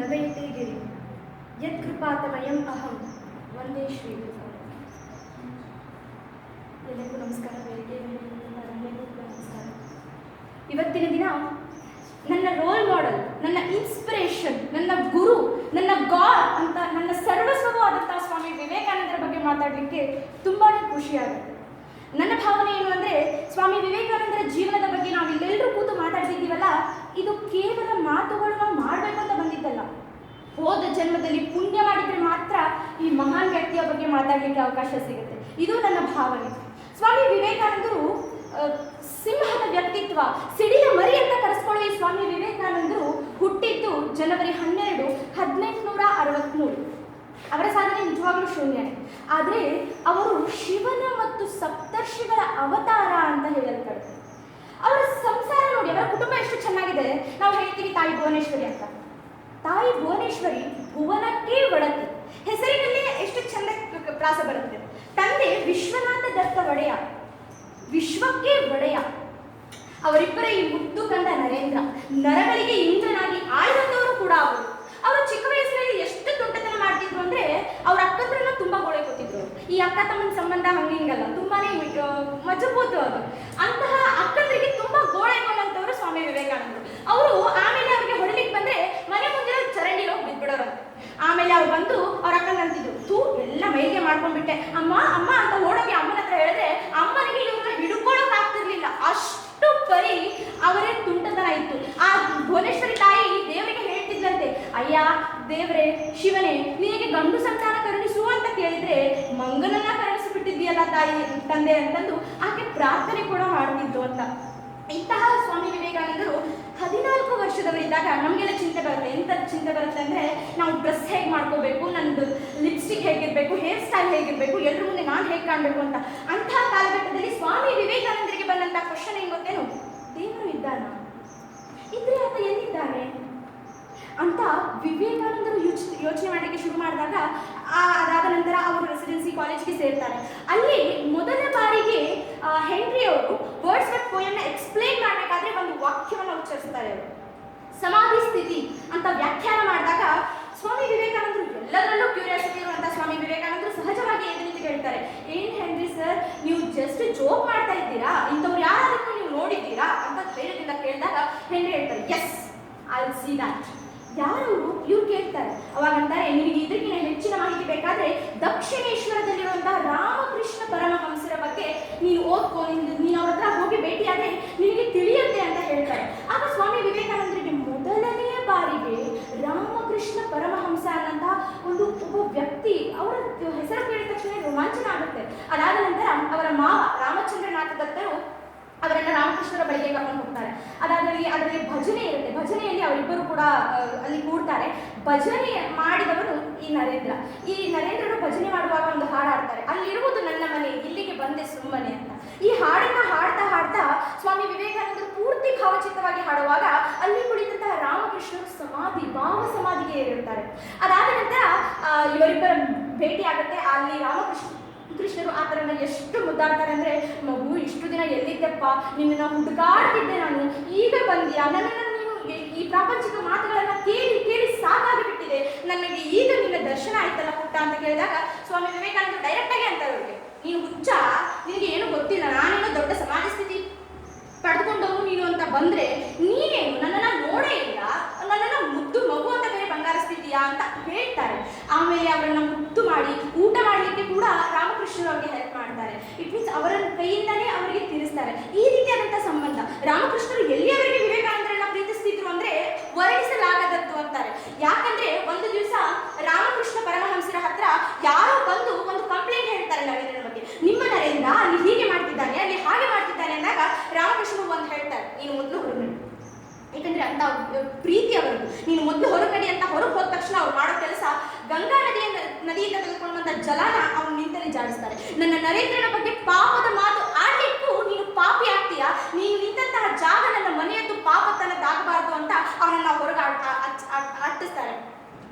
ವನ್ವಯತೆ ಗಿರಿ ಯತ್ಕೃಪಾತಮಯಂ ಅಹಂ ವಂದೇ ಶ್ರೀ ಎಲ್ಲರಿಗೂ ನಮಸ್ಕಾರ. ನಮಸ್ಕಾರ. ಇವತ್ತಿನ ದಿನ ನನ್ನ ರೋಲ್ ಮಾಡೆಲ್, ನನ್ನ ಇನ್ಸ್ಪಿರೇಷನ್, ನನ್ನ ಗುರು, ನನ್ನ ಗಾಡ್ ಅಂತ ನನ್ನ ಸರ್ವಸ್ವವೂ ಆದಂತಹ ಸ್ವಾಮಿ ವಿವೇಕಾನಂದರ ಬಗ್ಗೆ ಮಾತಾಡಲಿಕ್ಕೆ ತುಂಬಾ ಖುಷಿಯಾಗುತ್ತೆ. ನನ್ನ ಭಾವನೆ ಏನು ಅಂದರೆ, ಸ್ವಾಮಿ ವಿವೇಕಾನಂದರ ಜೀವನದ ಬಗ್ಗೆ ನಾವು ಇಲ್ಲೆಲ್ಲರೂ ಕೂತು ಮಾತಾಡ್ತಿದ್ದೀವಲ್ಲ, ಇದು ಕೇವಲ ಮಾತುಗಳು ನಾವು ಮಾಡಬೇಕು ಅಂತ ಬಂದಿದ್ದಲ್ಲ. ಹೋದ ಜನ್ಮದಲ್ಲಿ ಪುಣ್ಯ ಮಾಡಿದರೆ ಮಾತ್ರ ಈ ಮಹಾನ್ ವ್ಯಕ್ತಿಯ ಬಗ್ಗೆ ಮಾತಾಡಲಿಕ್ಕೆ ಅವಕಾಶ ಸಿಗುತ್ತೆ. ಇದು ನನ್ನ ಭಾವನೆ. ಸ್ವಾಮಿ ವಿವೇಕಾನಂದರು ಸಿಂಹದ ವ್ಯಕ್ತಿತ್ವ, ಸಿಡಿಲ ಮರಿ ಅಂತ ಕರೆಸ್ಕೊಳ್ಳೋ ಈ ಸ್ವಾಮಿ ವಿವೇಕಾನಂದರು ಹುಟ್ಟಿದ್ದು ಜನವರಿ 12, 1863. ಅವರ ಸಾಧನೆ ನಿಜವಾಗ್ಲೂ ಶೂನ್ಯ. ಆದರೆ ಅವರು ಶಿವನ ಮತ್ತು ಸಪ್ತರ್ಷಿಗಳ ಅವತಾರ ಅಂತ ಹೇಳಲ್ಪಡುತ್ತೆ. ಅವರ ಸಂಸಾರ ನೋಡಿ, ಅವರ ಕುಟುಂಬ ಎಷ್ಟು ಚೆನ್ನಾಗಿದೆ. ನಾವು ಹೇಳ್ತೀವಿ ತಾಯಿ ಭುವನೇಶ್ವರಿ ಅಂತ. ತಾಯಿ ಭುವನೇಶ್ವರಿ ಭುವನಕ್ಕೆ ಒಡತಿ, ಹೆಸರಿನಲ್ಲೇ ಎಷ್ಟು ಚಂದ ಪ್ರಾಸ ಬರುತ್ತೆ. ತಂದೆ ವಿಶ್ವನಾಥ ದತ್ತ ಒಡೆಯ, ವಿಶ್ವಕ್ಕೆ ಒಡೆಯ. ಅವರಿಬ್ಬರ ಈ ಮುದ್ದು ಕಂದ ನರೇಂದ್ರ, ನರಗಳಿಗೆ ಇಂದ್ರನಾಗಿ ಆಳ್ವಂತವರು ಕೂಡ ಅವರು. ಅವರು ಚಿಕ್ಕ ವಯಸ್ಸಿನಲ್ಲಿ ಎಷ್ಟು ದೊಡ್ಡತನ ಮಾಡ್ತಿದ್ರು ಅಂದ್ರೆ, ಅವ್ರ ಅಕ್ಕಂದ್ರನ್ನ ತುಂಬಾ ಗೋಳೆ ಕೊಟ್ಟಿದ್ರು. ಈ ಅಕ್ಕ ತಮ್ಮನ ಸಂಬಂಧ ಹಂಗಿಂಗಲ್ಲ, ತುಂಬಾನೇ ಮಜಬೂತು ಅದು. ಅಂತಹ ಅಕ್ಕಂದ್ರಿಗೆ ತುಂಬಾ ಗೋಳೆ ಕೊಂಡಂತವರು ಸ್ವಾಮಿ ವಿವೇಕಾನಂದರು. ಅವರು ಆಮೇಲೆ ಅವ್ರಿಗೆ ಹೊಡಿಲಿಕ್ಕೆ ಬಂದ್ರೆ ಮನೆ ಮುಂದೆ ಚರಂಡಿಗೆ ಹೋಗಿ ಬಿದ್ಬಿಡೋರಂತೆ. ಆಮೇಲೆ ಅವ್ರು ಬಂದು ಅವ್ರ ಅಕ್ಕನ ಅಂತಿದ್ರು, ತೂ ಎಲ್ಲ ಮೈಗೆ ಮಾಡ್ಕೊಂಡ್ಬಿಟ್ಟೆ ಅಮ್ಮ ಅಮ್ಮ ಅಂತ ಓಡೋಗಿ ಅಮ್ಮನ ಹತ್ರ ಹೇಳಿದ್ರೆ ಅಮ್ಮನಿಗೆ ಇವ್ರನ್ನ ಹಿಡ್ಕೊಳ್ಳೋಕೆ ಆಗ್ತಿರ್ಲಿಲ್ಲ. ಅಷ್ಟು ಪರಿ ಅವರೇ ತುಂಟತನ ಇತ್ತು. ಆ ಭುವನೇಶ್ವರಿ ತಾಯಿ ದೇವರಿಗೆ ಹೇಳ್ತಿದ್ಲಂತೆ, ಅಯ್ಯ ದೇವ್ರೆ ಶಿವನೇ, ನಿನಗೆ ಗಂಡು ಸಂತಾನ ಕರುಣಿಸು ಅಂತ ಕೇಳಿದ್ರೆ ಮಂಗನನ್ನ ಕರುಣಿಸಿಬಿಟ್ಟಿದ್ಯಲ್ಲ ತಾಯಿ ತಂದೆ ಅಂತಂದು ಆಕೆ ಪ್ರಾರ್ಥನೆ ಕೂಡ ಮಾಡ್ತಿದ್ದು ಅಂತ. ಇಂತಹ ಸ್ವಾಮಿ ವಿವೇಕಾನಂದರು 14 ವರ್ಷದವರಿದ್ದಾಗ ನಮಗೆಲ್ಲ ಚಿಂತೆ ಬರುತ್ತೆ. ಎಂಥದ್ದು ಚಿಂತೆ ಬರುತ್ತೆ ಅಂದರೆ, ನಾವು ಡ್ರೆಸ್ ಹೇಗೆ ಮಾಡ್ಕೋಬೇಕು, ನನ್ನದು ಲಿಪ್ಸ್ಟಿಕ್ ಹೇಗಿರಬೇಕು, ಹೇರ್ ಸ್ಟೈಲ್ ಹೇಗಿರಬೇಕು, ಎಲ್ಲರ ಮುಂದೆ ನಾನು ಹೇಗೆ ಕಾಣಬೇಕು ಅಂತ. ಅಂತಹ ಕಾಲಘಟ್ಟದಲ್ಲಿ ಸ್ವಾಮಿ ವಿವೇಕಾನಂದರಿಗೆ ಬಂದಂಥ ಕ್ವಶನ್ ಏನು ಗೊತ್ತೇನು? ದೇವರು ಇದ್ದಾನ? ಇದ್ರೆ ಆತ ಎಲ್ಲಿದ್ದಾನೆ ಅಂತ ವಿವೇಕಾನಂದರು ಯೋಚನೆ ಮಾಡಲಿಕ್ಕೆ ಶುರು ಮಾಡಿದಾಗ, ಅದಾದ ನಂತರ ಅವರು ರೆಸಿಡೆನ್ಸಿ ಕಾಲೇಜ್ಗೆ ಸೇರ್ತಾರೆ. ಅಲ್ಲಿ ಮೊದಲ ಬಾರಿಗೆ ಹೆನ್ರಿ ಅವರು ವರ್ಡ್ಸ್ ವರ್ತ್ ಪೋಯಮ್ನ ಎಕ್ಸ್ಪ್ಲೇನ್ ಮಾಡಬೇಕಾದ್ರೆ ಒಂದು ವಾಕ್ಯವನ್ನು ಉಚ್ಚರಿಸ್ತಾರೆ. ಅವರು ಸಮಾಧಿ ಸ್ಥಿತಿ ಅಂತ ವ್ಯಾಖ್ಯಾನ ಮಾಡಿದಾಗ ಸ್ವಾಮಿ ವಿವೇಕಾನಂದರು ಎಲ್ಲದರಲ್ಲೂ ಕ್ಯೂರಿಯಾಸಿಟಿ ಇರುವಂಥ ಸ್ವಾಮಿ ವಿವೇಕಾನಂದರು ಸಹಜವಾಗಿ ಎದ್ದು ನಿಂತು ಕೇಳ್ತಾರೆ, ಏನು ಹೆನ್ರಿ ಸರ್, ನೀವು ಜಸ್ಟ್ ಜೋಕ್ ಮಾಡ್ತಾ ಇದ್ದೀರಾ? ಇಂಥವ್ರು ಯಾರಾದರೂ ನೀವು ನೋಡಿದ್ದೀರಾ ಅಂತ ಧೈರ್ಯದಿಂದ ಕೇಳಿದಾಗ ಹೆನ್ರಿ ಹೇಳ್ತಾರೆ, yes I will see that. ಯಾರವರು? ಇವ್ರು ಕೇಳ್ತಾರೆ. ಅವಾಗ ಅಂತಾರೆ, ನಿನಗೆ ಇದಕ್ಕಿಂತ ಹೆಚ್ಚಿನ ಮಾಹಿತಿ ಬೇಕಾದ್ರೆ ದಕ್ಷಿಣೇಶ್ವರದಲ್ಲಿರುವಂತಹ ರಾಮಕೃಷ್ಣ ಪರಮಹಂಸರ ಬಗ್ಗೆ ನೀನು ಓದ್ಕೋ, ನೀನು ಅವ್ರ ಹತ್ರ ಹೋಗಿ ಭೇಟಿಯಾದ್ರೆ ನಿನಗೆ ತಿಳಿಯುತ್ತೆ ಅಂತ ಹೇಳ್ತಾರೆ. ಆಗ ಸ್ವಾಮಿ ವಿವೇಕಾನಂದರಿಗೆ ಮೊದಲನೆಯ ಬಾರಿಗೆ ರಾಮಕೃಷ್ಣ ಪರಮಹಂಸ ಅನ್ನಂತಹ ಒಬ್ಬ ವ್ಯಕ್ತಿ, ಅವರ ಹೆಸರು ಕೇಳಿದ ತಕ್ಷಣ ರೋಮಾಂಚನ ಆಗುತ್ತೆ. ಅದಾದ ನಂತರ ಅವರ ಮಾವ ರಾಮಚಂದ್ರನಾಥ ದತ್ತರು ಅವರನ್ನ ರಾಮಕೃಷ್ಣರ ಬಳಿಗೆ ಕರ್ಕೊಂಡು ಹೋಗ್ತಾರೆ. ಅದರಲ್ಲಿ ಭಜನೆ ಇರುತ್ತೆ. ಭಜನೆಯಲ್ಲಿ ಅವರಿಬ್ಬರು ಕೂಡ ಅಲ್ಲಿ ಕೂಡ್ತಾರೆ. ಭಜನೆ ಮಾಡಿದವರು ಈ ನರೇಂದ್ರರು ಭಜನೆ ಮಾಡುವಾಗ ಒಂದು ಹಾಡು ಹಾಡ್ತಾರೆ, ಅಲ್ಲಿರುವುದು ನನ್ನ ಮನೆ, ಇಲ್ಲಿಗೆ ಬಂದೆ ಸುಮ್ಮನೆ ಅಂತ. ಈ ಹಾಡನ್ನ ಹಾಡ್ತಾ ಹಾಡ್ತಾ ಸ್ವಾಮಿ ವಿವೇಕಾನಂದರು ಪೂರ್ತಿ ಭಾವಚಿತ್ತವಾಗಿ ಹಾಡುವಾಗ ಅಲ್ಲಿ ಕುಳಿತಂತಹ ರಾಮಕೃಷ್ಣರು ಭಾವ ಸಮಾಧಿಗೆ ಏರಿರ್ತಾರೆ. ಅದಾದ ನಂತರ ಇವರಿಬ್ಬರ ಭೇಟಿ ಆಗುತ್ತೆ. ಅಲ್ಲಿ ಕೃಷ್ಣರು ಆ ಥರನ ಎಷ್ಟು ಮುದ್ದಾಡ್ತಾರೆ ಅಂದರೆ, ಮಗು ಇಷ್ಟು ದಿನ ಎಲ್ಲಿದ್ದೆಪ್ಪ, ನಿನ್ನನ್ನು ಹುಡುಕಾಡ್ತಿದ್ದೆ ನಾನು, ಈಗ ಬಂದ್ಯಾ, ನನ್ನನ್ನು ನೀನು ಈ ಪ್ರಾಪಂಚಿಕ ಮಾತುಗಳನ್ನು ಕೇಳಿ ಕೇಳಿ ಸಾಕಾಗಿ ಬಿಟ್ಟಿದೆ, ನನಗೆ ಈಗ ನಿನ್ನ ದರ್ಶನ ಆಯ್ತಲ್ಲ ಪುಟ್ಟ ಅಂತ ಕೇಳಿದಾಗ ಸ್ವಾಮಿ ವಿವೇಕಾನಂದರು ಡೈರೆಕ್ಟಾಗಿ ಅಂತಾರೆ ಅವ್ರಿಗೆ, ನೀನು ಹುಚ್ಚ, ನಿನಗೆ ಏನು ಗೊತ್ತಿಲ್ಲ, ನಾನೇನೋ ದೊಡ್ಡ ಸಮಾಜ ಸ್ಥಿತಿ ಪಡೆದುಕೊಂಡವನು ನೀನು ಅಂತ ಬಂದರೆ ನೀನೇನು ನನ್ನನ್ನು ನೋಡೇ ಇಲ್ಲ, ನನ್ನನ್ನು ಮುದ್ದು ಮಗು ಅಂತ ಬೇರೆ ಬಂಗಾರ ಸ್ಥಿತಿಯಾ ಅಂತ ಹೇಳ್ತಾರೆ. ಆಮೇಲೆ ಅವರನ್ನು ಮುದ್ದು ಮಾಡಿ ಊಟ ಮಾಡಲಿಕ್ಕೆ ಕೂಡ ರಾಮಕೃಷ್ಣರು ಅವರಿಗೆ ಹೆಲ್ಪ್ ಮಾಡ್ತಾರೆ. ಇಟ್ ಮೀನ್ಸ್ ಅವರ ಕೈಯಿಂದಲೇ ಅವರಿಗೆ ತಿನ್ನಿಸ್ತಾರೆ. ಈ ರೀತಿಯಾದಂಥ ಸಂಬಂಧ. ರಾಮಕೃಷ್ಣರು ಎಲ್ಲಿಯವರೆಗೆ ವಿವೇಕಾನಂದರನ್ನ ಪ್ರೀತಿಸ್ತಿದ್ರು ಅಂದರೆ ವರ್ಣಿಸಲಾಗದದ್ದು ಅಂತಾರೆ. ಯಾಕಂದ್ರೆ ಒಂದು ದಿವಸ ರಾಮಕೃಷ್ಣ ಪರಮಹಂಸರ ಹತ್ರ ಯಾರೋ ಬಂದು ಒಂದು ಕಂಪ್ಲೇಂಟ್ ಹೇಳ್ತಾರೆ ನರೇಂದ್ರನ ಬಗ್ಗೆ, ನಿಮ್ಮ ನರೇಂದ್ರ ಅಲ್ಲಿ ಹೀಗೆ ಮಾಡ್ತಿದ್ದಾನೆ, ಅಲ್ಲಿ ಹಾಗೆ ಮಾಡ್ತಿದ್ದಾನೆ ಅಂದಾಗ ರಾಮಕೃಷ್ಣರು ಒಂದು ಹೇಳ್ತಾರೆ, ನೀನು ಮೊದಲು ಹೊರಗಡೆ, ಯಾಕಂದ್ರೆ ಅಂತ ಪ್ರೀತಿ ಅವರದ್ದು, ನೀನು ಮೊದಲು ಹೊರಗಡೆ ಅಂತ ಹೊರಗೆ ಹೋದ ತಕ್ಷಣ ಅವ್ರು ಮಾಡೋ ಕೆಲಸ ಗಂಗಾ ನದಿಯಿಂದ ತೆಗೆದುಕೊಂಡು ಬಂದ ಜಲನ ಅವ್ನು ನಿಂತಲ್ಲಿ ಜಾಡಿಸ್ತಾರೆ. ನನ್ನ ನರೇಂದ್ರನ ಬಗ್ಗೆ ಪಾಪದ ಮಾತು ಆಡ್ಲಿಕ್ಕೂ ನೀನು ಪಾಪಿ ಆಗ್ತೀಯಾ, ನೀನು ನಿಂತಹ ಜಾಗ ನನ್ನ ಮನೆಯದ್ದು ಪಾಪತನದಾಗಬಾರ್ದು ಅಂತ ಅವನನ್ನ ಹೊರಗೆ ಅಟ್ಟಿಸ್ತಾರೆ.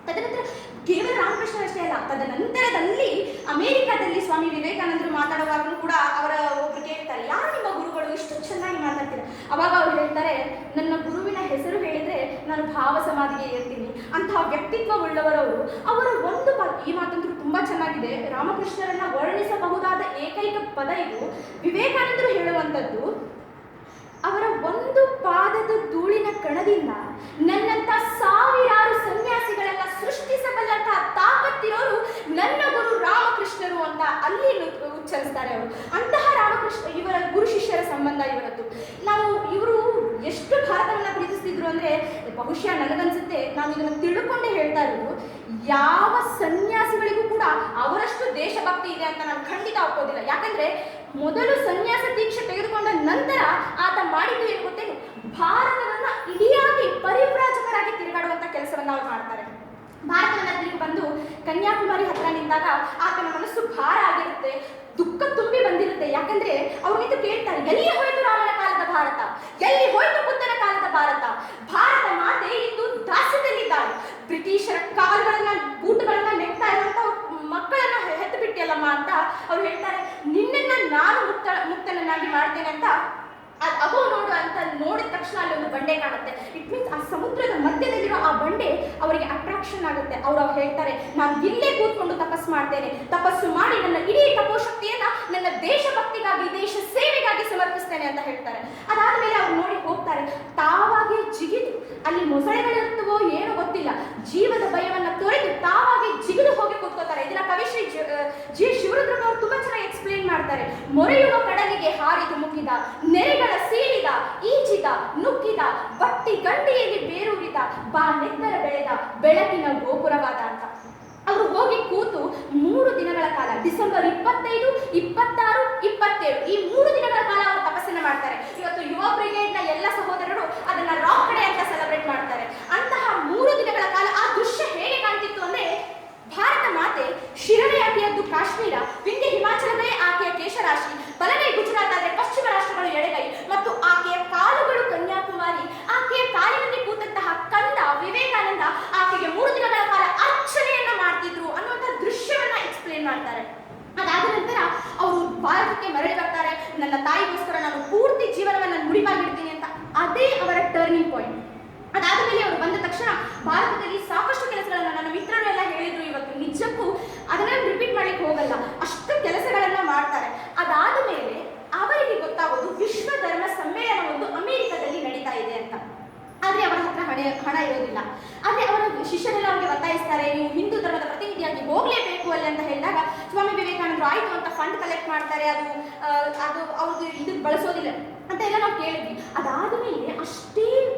ತದನಂತರ ಕೇವಲ ರಾಮಕೃಷ್ಣ ಅಷ್ಟೇ ಅಲ್ಲ, ತದನಂತರದಲ್ಲಿ ಅಮೆರಿಕಾದಲ್ಲಿ ಸ್ವಾಮಿ ವಿವೇಕಾನಂದರು ಮಾತಾಡುವಾಗಲೂ ಕೂಡ ಅವರ ಒಬ್ರು ಕೇಳ್ತಾರೆ, ಯಾರು ನಿಮ್ಮ ಗುರುಗಳು, ಇಷ್ಟು ಚೆನ್ನಾಗಿ ಮಾತಾಡ್ತಾರೆ. ಅವಾಗ ಅವ್ರು ಹೇಳ್ತಾರೆ, ನನ್ನ ಗುರುವಿನ ಹೆಸರು ಹೇಳಿದ್ರೆ ನಾನು ಭಾವ ಸಮಾಧಿಗೆ ಏರ್ತೀನಿ, ಅಂಥ ಅಂತಹ ವ್ಯಕ್ತಿತ್ವವುಳ್ಳವರವರು. ಅವರ ಒಂದು ಈ ಮಾತಂತೂ ತುಂಬಾ ಚೆನ್ನಾಗಿದೆ. ರಾಮಕೃಷ್ಣರನ್ನ ವರ್ಣಿಸಬಹುದಾದ ಏಕೈಕ ಪದ ಇದು. ವಿವೇಕಾನಂದರು ಹೇಳುವಂಥದ್ದು, ಅವರ ಒಂದು ಪಾದದ ಧೂಳಿನ ಕಣದಿಂದ ನನ್ನಂತ ಸಾವಿರಾರು ಸನ್ಯಾಸಿಗಳನ್ನ ಸೃಷ್ಟಿಸಬಲ್ಲಂತಹ ತಾಕತ್ತಿರೋರು ನನ್ನ ಗುರು ರಾಮಕೃಷ್ಣರು ಅಂತ ಅಲ್ಲಿ ಉಚ್ಚರಿಸ್ತಾರೆ ಅವರು. ಅಂತಹ ರಾಮಕೃಷ್ಣ ಇವರ ಗುರು ಶಿಷ್ಯರ ಸಂಬಂಧ ಇವರದ್ದು. ನಾವು ಇವರು ಎಷ್ಟು ಭಾರತವನ್ನ ಪ್ರೀತಿಸ್ತಿದ್ರು ಅಂದ್ರೆ ಬಹುಶಃ ನನಗನ್ಸುತ್ತೆ ನಾವು ಇದನ್ನು ತಿಳ್ಕೊಂಡೇ ಹೇಳ್ತಾ ಇರೋದು. ಯಾವ ಸನ್ಯಾಸಿಗಳಿಗೂ ಕೂಡ ಅವರಷ್ಟು ದೇಶಭಕ್ತಿ ಇದೆ ಅಂತ ನಾನು ಖಂಡಿತ ಒಪ್ಪೋದಿಲ್ಲ. ಯಾಕಂದ್ರೆ ಮೊದಲು ಸನ್ಯಾಸ ದೀಕ್ಷೆ ತೆಗೆದುಕೊಂಡ ನಂತರ ಆತ ಮಾಡಿದ್ದು ಏನು ಗೊತ್ತೇನು, ಭಾರತವನ್ನ ಇಡಿಯಾಗಿ ಪರಿವ್ರಾಜಕರಾಗಿ ತಿರುಗಾಡುವಂತ ಕೆಲಸವನ್ನ ಅವ್ರು ಮಾಡ್ತಾರೆ. ಭಾರತವನ್ನ ತಿರುಗಿ ಬಂದು ಕನ್ಯಾಕುಮಾರಿ ಹತ್ರ ನಿಂತಾಗ ಆತನ ಮನಸ್ಸು ಭಾರ ಆಗಿರುತ್ತೆ, ದುಃಖ ತುಂಬಿ ಬಂದಿರುತ್ತೆ. ಯಾಕಂದ್ರೆ ಅವ್ರಿಗಿಂತ ಕೇಳ್ತಾರೆ, ಎಲ್ಲಿ ಹೋಯ್ತು ರಾಮನ ಕಾಲದ ಭಾರತ, ಎಲ್ಲಿ ಹೋಯ್ತು ಬುದ್ಧನ ಕಾಲದ ಭಾರತ, ಭಾರತ ಮಾತೆ ಇಂದು ದಾಸ್ಯದಲ್ಲಿದ್ದಾರೆ, ಬ್ರಿಟಿಷರ ಕಾಲುಗಳನ್ನ ಬೂಟುಗಳನ್ನ ನೆಕ್ತಾ ಇರುವಂತ ಮಕ್ಕಳನ್ನ ಹೆತ್ತು ಬಿಟ್ಟಿಯಲ್ಲಮ್ಮ ಅಂತ ಅವ್ರು ಹೇಳ್ತಾರೆ. ನಿನ್ನನ್ನ ನಾನು ಮುಕ್ತನನ್ನಾಗಿ ಮಾಡ್ತೇನೆ ಅಂತ ಅಗೋ ನೋಡು ಅಂತ ನೋಡಿದ ತಕ್ಷಣ ಅಲ್ಲಿ ಒಂದು ಬಂಡೆ ಕಾಣುತ್ತೆ. ಇಟ್ ಮೀನ್ಸ್ ಆ ಸಮುದ್ರದ ಮಧ್ಯದಲ್ಲಿರೋ ಆ ಬಂಡೆ ಅವರಿಗೆ ಅಟ್ರಾಕ್ಷನ್ ಆಗುತ್ತೆ. ಅವ್ರು ಹೇಳ್ತಾರೆ, ನಾನು ಇಲ್ಲೇ ಕೂತ್ಕೊಂಡು ತಪಸ್ಸು ಮಾಡ್ತೇನೆ, ತಪಸ್ಸು ಮಾಡಿ ನನ್ನ ಇಡೀ ತಪೋಶಕ್ತಿಯನ್ನ ನನ್ನ ದೇಶಭಕ್ತಿಗಾಗಿ ದೇಶ ಸೇವೆಗಾಗಿ ಸಮರ್ಪಿಸ್ತೇನೆ ಅಂತ ಹೇಳ್ತಾರೆ. ಅದಾದ್ಮೇಲೆ ಅವ್ರು ನೋಡಿ ಹೋಗ್ತಾರೆ. ತಾವಾಗಿ ಜಿಗಿದು ಅಲ್ಲಿ ಮೊಸಳೆಗಳಿರ್ತವೋ ಏನೋ ಗೊತ್ತಿಲ್ಲ, ಜೀವದ ಭಯವನ್ನ ತೊರೆದು ತಾವಾಗಿ ಜಿಗಿದು ಹೋಗಿ ಕೂತ್ಕೋತಾರೆ. ಇದನ್ನ ಕವಿಶ್ರೀ ಜಿ ಶಿವರುದ್ರವರು ತುಂಬಾ ಚೆನ್ನಾಗಿ ಎಕ್ಸ್ಪ್ಲೇನ್ ಮಾಡ್ತಾರೆ. ಮೊರೆಯುವ ಕಡಲಿಗೆ ಹಾರಿದು ಮುಗಿದ, ನೆರೆಗಳ ಸೀಳಿದ, ಈಜಿದ, ನುಗ್ಗಿದ, ಬಟ್ಟಿ ಗಂಡಿಯಲ್ಲಿ ಬೇರೂರಿದ, ಬಾ ನೆತ್ತರ ಬೆಳೆದ ಬೆಳಕಿನ ಗೋಪುರವಾದ ಅಂತ. ಅವರು ಹೋಗಿ ಕೂತು 3 ದಿನಗಳ ಕಾಲ, ಡಿಸೆಂಬರ್ 25, 26, 27 ಈ 3 ದಿನಗಳ ಕಾಲ ಅವರು ತಪಸ್ಸನ್ನ ಮಾಡ್ತಾರೆ. ಇವತ್ತು ಯುವ ಬ್ರಿಗೇಡ್ನ ಎಲ್ಲ ಸಹೋದರರು ಅದನ್ನ ರಾಕ್ ಡೇ ಅಂತ ಸೆಲೆಬ್ರೇಟ್ ಮಾಡ್ತಾರೆ. ಅಂತಹ 3 ದಿನಗಳ ಕಾಲ ಆ ದೃಶ್ಯ ಹೇಗೆ ಕಾಣ್ತಿತ್ತು ಅಂದ್ರೆ, ಭಾರತ ಮಾತೆ ಶಿರಡೆಯಾಗಿಯದ್ದು ಕಾಶ್ಮೀರ, ವಿಂಧ್ಯ ಹಿಮಾಚಲವೇ ಆಕೆಯ ಕೇಶರಾಶಿ, ಬಲಗೈ ಗುಜರಾತ್ ಆದರೆ ಪಶ್ಚಿಮ ರಾಷ್ಟ್ರಗಳು ಎಡಗೈ, ಮತ್ತು ಆಕೆಯ ಕಾಲುಗಳು ಕನ್ಯಾಕುಮಾರಿ, ಆಕೆಯ ಕಾಲಿನಲ್ಲಿ ಕೂತಂತಹ ಕಂದ ವಿವೇಕಾನಂದ ಆಕೆಗೆ 3 ದಿನಗಳ ಕಾಲ ಅರ್ಚನೆಯನ್ನ ಮಾಡ್ತಿದ್ರು ಅನ್ನುವಂಥ ದೃಶ್ಯವನ್ನ ಎಕ್ಸ್ಪ್ಲೇನ್ ಮಾಡ್ತಾರೆ. ಅದಾದ ನಂತರ ಅವರು ಭಾರತಕ್ಕೆ ಮರಳಿ ಬರ್ತಾರೆ. ನನ್ನ ತಾಯಿಗೋಸ್ಕರ ನಾನು ಪೂರ್ತಿ ಜೀವನವನ್ನು ಮುಡಿಪಾಗಿಡ್ತೀನಿ ಅಂತ. ಅದೇ ಅವರ ಟರ್ನಿಂಗ್ ಪಾಯಿಂಟ್. ಅದಾದ ಮೇಲೆ ಅವರು ಬಂದ ತಕ್ಷಣ ಭಾರತದಲ್ಲಿ ಸಾಕಷ್ಟು ಕೆಲಸಗಳನ್ನ ನನ್ನ ಮಿತ್ರರು ಎಲ್ಲ ಹೇಳಿದ್ರು. ಇವತ್ತು ನಿಜಕ್ಕೂ ಅದನ್ನ ರಿಪೀಟ್ ಮಾಡ್ಲಿಕ್ಕೆ ಹೋಗಲ್ಲ, ಅಷ್ಟು ಕೆಲಸಗಳನ್ನ ಮಾಡ್ತಾರೆ. ಅದಾದ ಮೇಲೆ ಅವರಿಗೆ ಗೊತ್ತಾಗೋದು ವಿಶ್ವ ಧರ್ಮ ಸಮ್ಮೇಳನ ಒಂದು ಅಮೆರಿಕದಲ್ಲಿ ನಡೀತಾ ಇದೆ ಅಂತ. ಆದ್ರೆ ಅವರ ಹತ್ರ ಹಣ ಇರೋದಿಲ್ಲ. ಆದ್ರೆ ಅವರ ಶಿಷ್ಯರೆಲ್ಲ ಅವರಿಗೆ ಒತ್ತಾಯಿಸ್ತಾರೆ, ನೀವು ಹಿಂದೂ ಧರ್ಮದ ಪ್ರತಿನಿಧಿಯಾಗಿ ಹೋಗ್ಲೇಬೇಕು ಅಲ್ಲಿ ಅಂತ ಹೇಳಿದಾಗ ಸ್ವಾಮಿ ವಿವೇಕಾನಂದರು ಆಯ್ತು ಅಂತ ಫಂಡ್ ಕಲೆಕ್ಟ್ ಮಾಡ್ತಾರೆ. ಅದು ಅವ್ರಿಗೆ ಇದಕ್ಕೆ ಬಳಸೋದಿಲ್ಲ ಅಂತ ಎಲ್ಲ ನಾವು ಕೇಳಿದ್ವಿ. ಅದಾದ ಮೇಲೆ ಅಷ್ಟೇ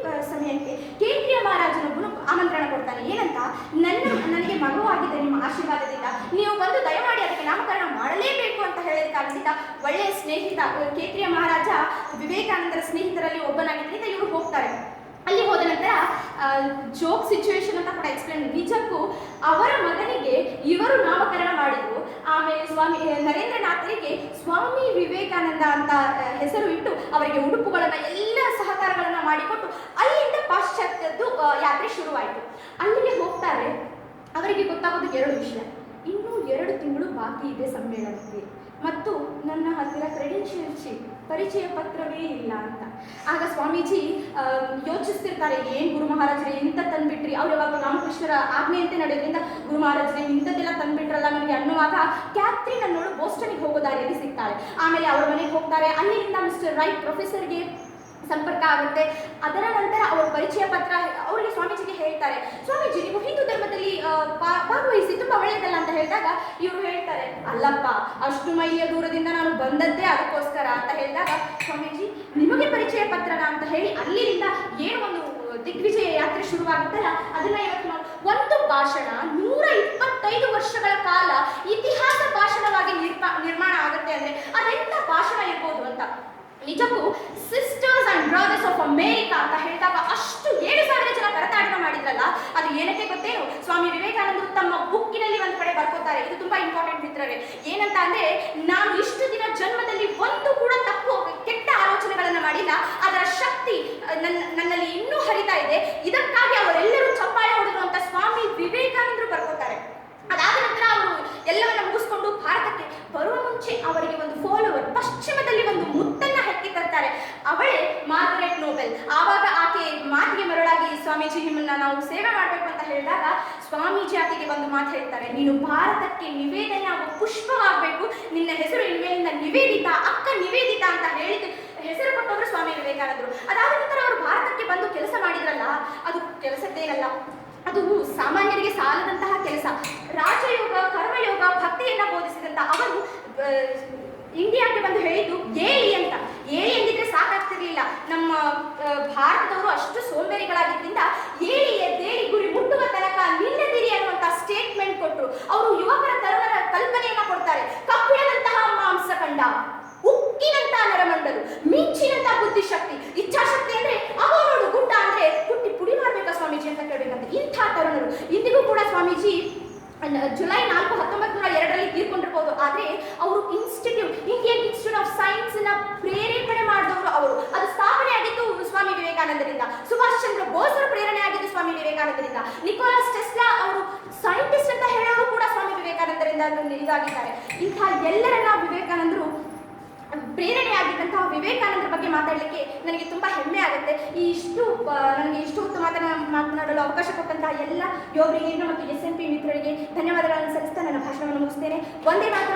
ಸಮಯಕ್ಕೆ ಕೇಂದ್ರೀಯ ಮಹಾರಾಜನೊಬ್ಬನು ಆಮಂತ್ರಣ ಕೊಡ್ತಾನೆ. ಏನಂತ, ನನಗೆ ಮಗುವಾಗಿದೆ ನಿಮ್ಮ ಆಶೀರ್ವಾದದಿಂದ, ನೀವು ಬಂದು ದಯಮಾಡಿ ಅದಕ್ಕೆ ನಾಮಕರಣ ಮಾಡಲೇಬೇಕು ಅಂತ ಹೇಳಿದ ಕಾರಣದಿಂದ ಒಳ್ಳೆಯ ಸ್ನೇಹಿತ ಕೇಂದ್ರೀಯ ಮಹಾರಾಜ ವಿವೇಕಾನಂದರ ಸ್ನೇಹಿತರಲ್ಲಿ ಒಬ್ಬನಾಗಿದ್ದರಿಂದ ಇವರು ಹೋಗ್ತಾರೆ. ಅಲ್ಲಿ ಹೋದ ನಂತರ ಜೋಕ್ ಸಿಚುವೇಶನ್ ಅಂತ ಕೂಡ ಎಕ್ಸ್ಪ್ಲೇನ್. ನಿಜಕ್ಕೂ ಅವರ ಮಗನಿಗೆ ಇವರು ನಾಮಕರಣ ಮಾಡಿದ್ರು. ಆಮೇಲೆ ಸ್ವಾಮಿ ನರೇಂದ್ರನಾಥರಿಗೆ ಸ್ವಾಮಿ ವಿವೇಕಾನಂದ ಅಂತ ಹೆಸರು ಇಟ್ಟು ಅವರಿಗೆ ಉಡುಪುಗಳನ್ನ ಎಲ್ಲ ಸಹಕಾರಗಳನ್ನ ಮಾಡಿಕೊಟ್ಟು ಅಲ್ಲಿಂದ ಪಾಶ್ಚಾತ್ಯದ್ದು ಯಾತ್ರೆ ಶುರುವಾಯಿತು. ಅಲ್ಲಿಗೆ ಹೋಗ್ತಾರೆ. ಅವರಿಗೆ ಗೊತ್ತಾಗೋದು 2 ವಿಷಯ. ಇನ್ನೂ 2 ತಿಂಗಳು ಬಾಕಿ ಇದೆ ಸಮ್ಮೇಳನಕ್ಕೆ, ಮತ್ತು ನನ್ನ ಹತ್ತಿರ ಕ್ರೆಡೆನ್ಷಿಯಲ್ ಶೀಟ್ ಪರಿಚಯ ಪತ್ರವೇ ಇಲ್ಲ ಅಂತ. ಆಗ ಸ್ವಾಮೀಜಿ ಯೋಚಿಸ್ತಿರ್ತಾರೆ, ಏನು ಗುರು ಮಹಾರಾಜರೇ ಇಂಥ ತಂದುಬಿಟ್ರಿ. ಅವ್ರು ಯಾವಾಗ ರಾಮಕೃಷ್ಣರ ಆಜ್ಞೆಯಂತೆ ನಡೆಯೋದ್ರಿಂದ ಗುರು ಮಹಾರಾಜರೇ ಇಂಥದ್ದೆಲ್ಲ ತಂದುಬಿಟ್ರಲ್ಲ ನನಗೆ ಅನ್ನುವಾಗ ಕ್ಯಾಥ್ರಿನ್ ಅನ್ನೋಳು ಬೋಸ್ಟನ್ಗೆ ಹೋಗೋ ದಾರಿಯಲ್ಲಿ ಸಿಗ್ತಾಳೆ. ಆಮೇಲೆ ಅವ್ರ ಮನೆಗೆ ಹೋಗ್ತಾರೆ. ಅಲ್ಲಿಂದ ಮಿಸ್ಟರ್ ರೈಟ್ ಪ್ರೊಫೆಸರ್ಗೆ ಸಂಪರ್ಕ ಆಗುತ್ತೆ. ಅದರ ನಂತರ ಅವರ ಪರಿಚಯ ಪತ್ರ ಅವರಿಗೆ ಸ್ವಾಮೀಜಿಗೆ ಹೇಳ್ತಾರೆ, ಸ್ವಾಮೀಜಿ ನೀವು ಹಿಂದೂ ಧರ್ಮದಲ್ಲಿ ಭಾಗವಹಿಸಿ ತುಂಬ ಒಳ್ಳೆಯದಲ್ಲ ಅಂತ ಹೇಳಿದಾಗ ಇವರು ಹೇಳ್ತಾರೆ, ಅಲ್ಲಪ್ಪ ಅಷ್ಟು ಮೈಲಿಯ ದೂರದಿಂದ ನಾನು ಬಂದದ್ದೇ ಅದಕ್ಕೋಸ್ಕರ ಅಂತ ಹೇಳಿದಾಗ ಸ್ವಾಮೀಜಿ ನಿಮಗೆ ಪರಿಚಯ ಪತ್ರನ ಅಂತ ಹೇಳಿ ಅಲ್ಲಿಂದ ಏನು ಒಂದು ದಿಗ್ವಿಜಯ ಯಾತ್ರೆ ಶುರುವಾಗುತ್ತಲ್ಲ ಅದನ್ನ ಇವತ್ತು ನಾವು ಒಂದು ಭಾಷಣ 125 ವರ್ಷಗಳ ಕಾಲ ಇತಿಹಾಸ ಭಾಷಣವಾಗಿ ನಿರ್ಮಾಣ ಆಗುತ್ತೆ ಅಂದ್ರೆ ಅದೆಂತ ಭಾಷಣ ಇರ್ಬೋದು ಅಂತ. ನಿಜಕ್ಕೂ sisters and brothers of America ಅಂತ ಹೇಳಿದಾಗ ಅಷ್ಟು 7,000 ಜನ ಕರತಾಡನ ಮಾಡಿದ್ರಲ್ಲ, ಅದು ಏನಕ್ಕೆ ಗೊತ್ತೇನು? ಸ್ವಾಮಿ ವಿವೇಕಾನಂದರು ತಮ್ಮ ಬುಕ್ಕಿನಲ್ಲಿ ಒಂದು ಕಡೆ ಬರ್ಕೋತಾರೆ. ಇದು ತುಂಬಾ ಇಂಪಾರ್ಟೆಂಟ್ ಮಿತ್ರರೇ. ಏನಂತ ಅಂದ್ರೆ, ನಾನು ಇಷ್ಟು ದಿನ ಜನ್ಮದಲ್ಲಿ ಒಂದು ಕೂಡ ತಪ್ಪು ಕೆಟ್ಟ ಆಲೋಚನೆಗಳನ್ನ ಮಾಡಿಲ್ಲ, ಅದರ ಶಕ್ತಿ ನನ್ನಲ್ಲಿ ಇನ್ನೂ ಹರಿತಾ ಇದೆ, ಇದಕ್ಕಾಗಿ ಅವರೆಲ್ಲರೂ ಚಪ್ಪಾಳೆ ಹೊಡೆದ್ರು ಅಂತ ಸ್ವಾಮಿ ವಿವೇಕಾನಂದರು ಬರ್ಕೋತಾರೆ. ಅದಾದ ನಂತರ ಅವರು ಎಲ್ಲವನ್ನ ಮುಗಿಸ್ಕೊಂಡು ಭಾರತಕ್ಕೆ ಬರುವ ಮುಂಚೆ ಅವರಿಗೆ ಒಂದು ಫಾಲೋವರ್ ಪಶ್ಚಿಮದಲ್ಲಿ ಒಂದು ಮುತ್ತನ್ನ ಹೆಕ್ಕಿ ತರ್ತಾರೆ. ಅವಳೇ ಮಾರ್ಗರೆಟ್ ನೋಬೆಲ್. ಆವಾಗ ಆಕೆ ಮಾತಿಗೆ ಮರಳಾಗಿ ಸ್ವಾಮೀಜಿ ನಿಮ್ಮನ್ನ ನಾವು ಸೇವೆ ಮಾಡಬೇಕು ಅಂತ ಹೇಳಿದಾಗ ಸ್ವಾಮೀಜಿ ಆಕೆಗೆ ಒಂದು ಮಾತು ಹೇಳ್ತಾರೆ, ನೀನು ಭಾರತಕ್ಕೆ ನಿವೇದನೆ ಆಗುವ ಪುಷ್ಪವಾಗಬೇಕು, ನಿನ್ನ ಹೆಸರು ಇನ್ಮೇಲಿಂದ ನಿವೇದಿತಾ, ಅಕ್ಕ ನಿವೇದಿತಾ ಅಂತ ಹೇಳಿದ್ದು ಹೆಸರು ಕೊಟ್ಟವರು ಸ್ವಾಮಿ ವಿವೇಕಾನಂದರು. ಅದಾದ ನಂತರ ಅವರು ಭಾರತಕ್ಕೆ ಬಂದು ಕೆಲಸ ಮಾಡಿದ್ರಲ್ಲ, ಅದು ಕೆಲಸದ್ದೇನಲ್ಲ, ಅದು ಸಾಮಾನ್ಯರಿಗೆ ಸಾಲದಂತಹ ಕೆಲಸ. ರಾಜಯೋಗ, ಕರ್ಮಯೋಗ, ಭಕ್ತಿಯನ್ನ ಬೋಧಿಸಿದಂತ ಅವರು ಇಂಡಿಯಾಕ್ಕೆ ಬಂದು ಹೇಳಿದ್ದು ಏಳಿ ಅಂತ. ಏಳಿ ಎಂದಿದ್ರೆ ಸಾಕಾಗ್ತಿರ್ಲಿಲ್ಲ. ನಮ್ಮ ಭಾರತದವರು ಅಷ್ಟು ಸೋಂಬೇರಿಗಳಾಗಿದ್ದರಿಂದ ಏಳಿ ಎದ್ದೇಳಿ ಗುರಿ ಮುಟ್ಟುವ ತನಕ ನಿಲ್ಲದಿರಿ ಅನ್ನುವಂತ ಸ್ಟೇಟ್ಮೆಂಟ್ ಕೊಟ್ಟರು. ಅವರು ಯುವಕರ ತರುಣರ ಕಲ್ಪನೆಯನ್ನ ಕೊಡ್ತಾರೆ. ಕಬ್ಬಿಣದಂತಹ ಮಾಂಸಖಂಡ, ಉಕ್ಕಿನಂತ ನರಮಂಡಲು, ಮಿಂಚಿನಂತ ಬುದ್ಧಿಶಕ್ತಿ, ಇಚ್ಛಾಶಕ್ತಿ ಅಂದ್ರೆ ಅವನೋಡು ಗುಡ್ಡ ಅಂದ್ರೆ ಕುಟ್ಟಿ ಪುಡಿ ಮಾಡ್ಬೇಕಾ ಸ್ವಾಮೀಜಿ ಅಂತ ಕೇಳಬೇಕಂತ ಇಂಥ ತರುಣರು. ಇಂದಿಗೂ ಕೂಡ ಸ್ವಾಮೀಜಿ ಜುಲೈ 4, 1902 ತೀರ್ಕೊಂಡಿರ್ಬೋದು. ಆದರೆ ಅವರು ಇಂಡಿಯನ್ ಇನ್ಸ್ಟಿಟ್ಯೂಟ್ ಆಫ್ ಸೈನ್ಸ್ ನ ಪ್ರೇರೇಪಣೆ ಮಾಡಿದವರು ಅವರು. ಅದು ಸ್ಥಾಪನೆ ಆಗಿದ್ದು ಸ್ವಾಮಿ ವಿವೇಕಾನಂದರಿಂದ. ಸುಭಾಷ್ ಚಂದ್ರ ಬೋಸ್ ಪ್ರೇರಣೆ ಆಗಿದ್ದು ಸ್ವಾಮಿ ವಿವೇಕಾನಂದರಿಂದ. ನಿಕೋಲಸ್ ಟೆಸ್ಲಾ ಅವರು ಸೈಂಟಿಸ್ಟ್ ಅಂತ ಹೇಳೋರು ಕೂಡ ಸ್ವಾಮಿ ವಿವೇಕಾನಂದರಿಂದ ಇದಾಗಿದ್ದಾರೆ. ಇಂಥ ಎಲ್ಲರನ್ನ ವಿವೇಕಾನಂದರು ಪ್ರೇರಣೆಯಾಗಿದ್ದಂತಹ ವಿವೇಕಾನಂದರ ಬಗ್ಗೆ ಮಾತಾಡಲಿಕ್ಕೆ ನನಗೆ ತುಂಬ ಹೆಮ್ಮೆ ಆಗುತ್ತೆ. ನನಗೆ ಇಷ್ಟು ಹೊತ್ತು ಮಾತನಾಡಲು ಅವಕಾಶ ಕೊಟ್ಟಂತಹ ಎಲ್ಲ ಯೋಗರಿಗೆ ಮತ್ತು SMP ಮಿತ್ರರಿಗೆ ಧನ್ಯವಾದಗಳನ್ನು ಸಲ್ಲಿಸ್ತಾ ನನ್ನ ಭಾಷಣವನ್ನು ಮುಗಿಸ್ತೇನೆ. ಒಂದೇ ಮಾತ್ರ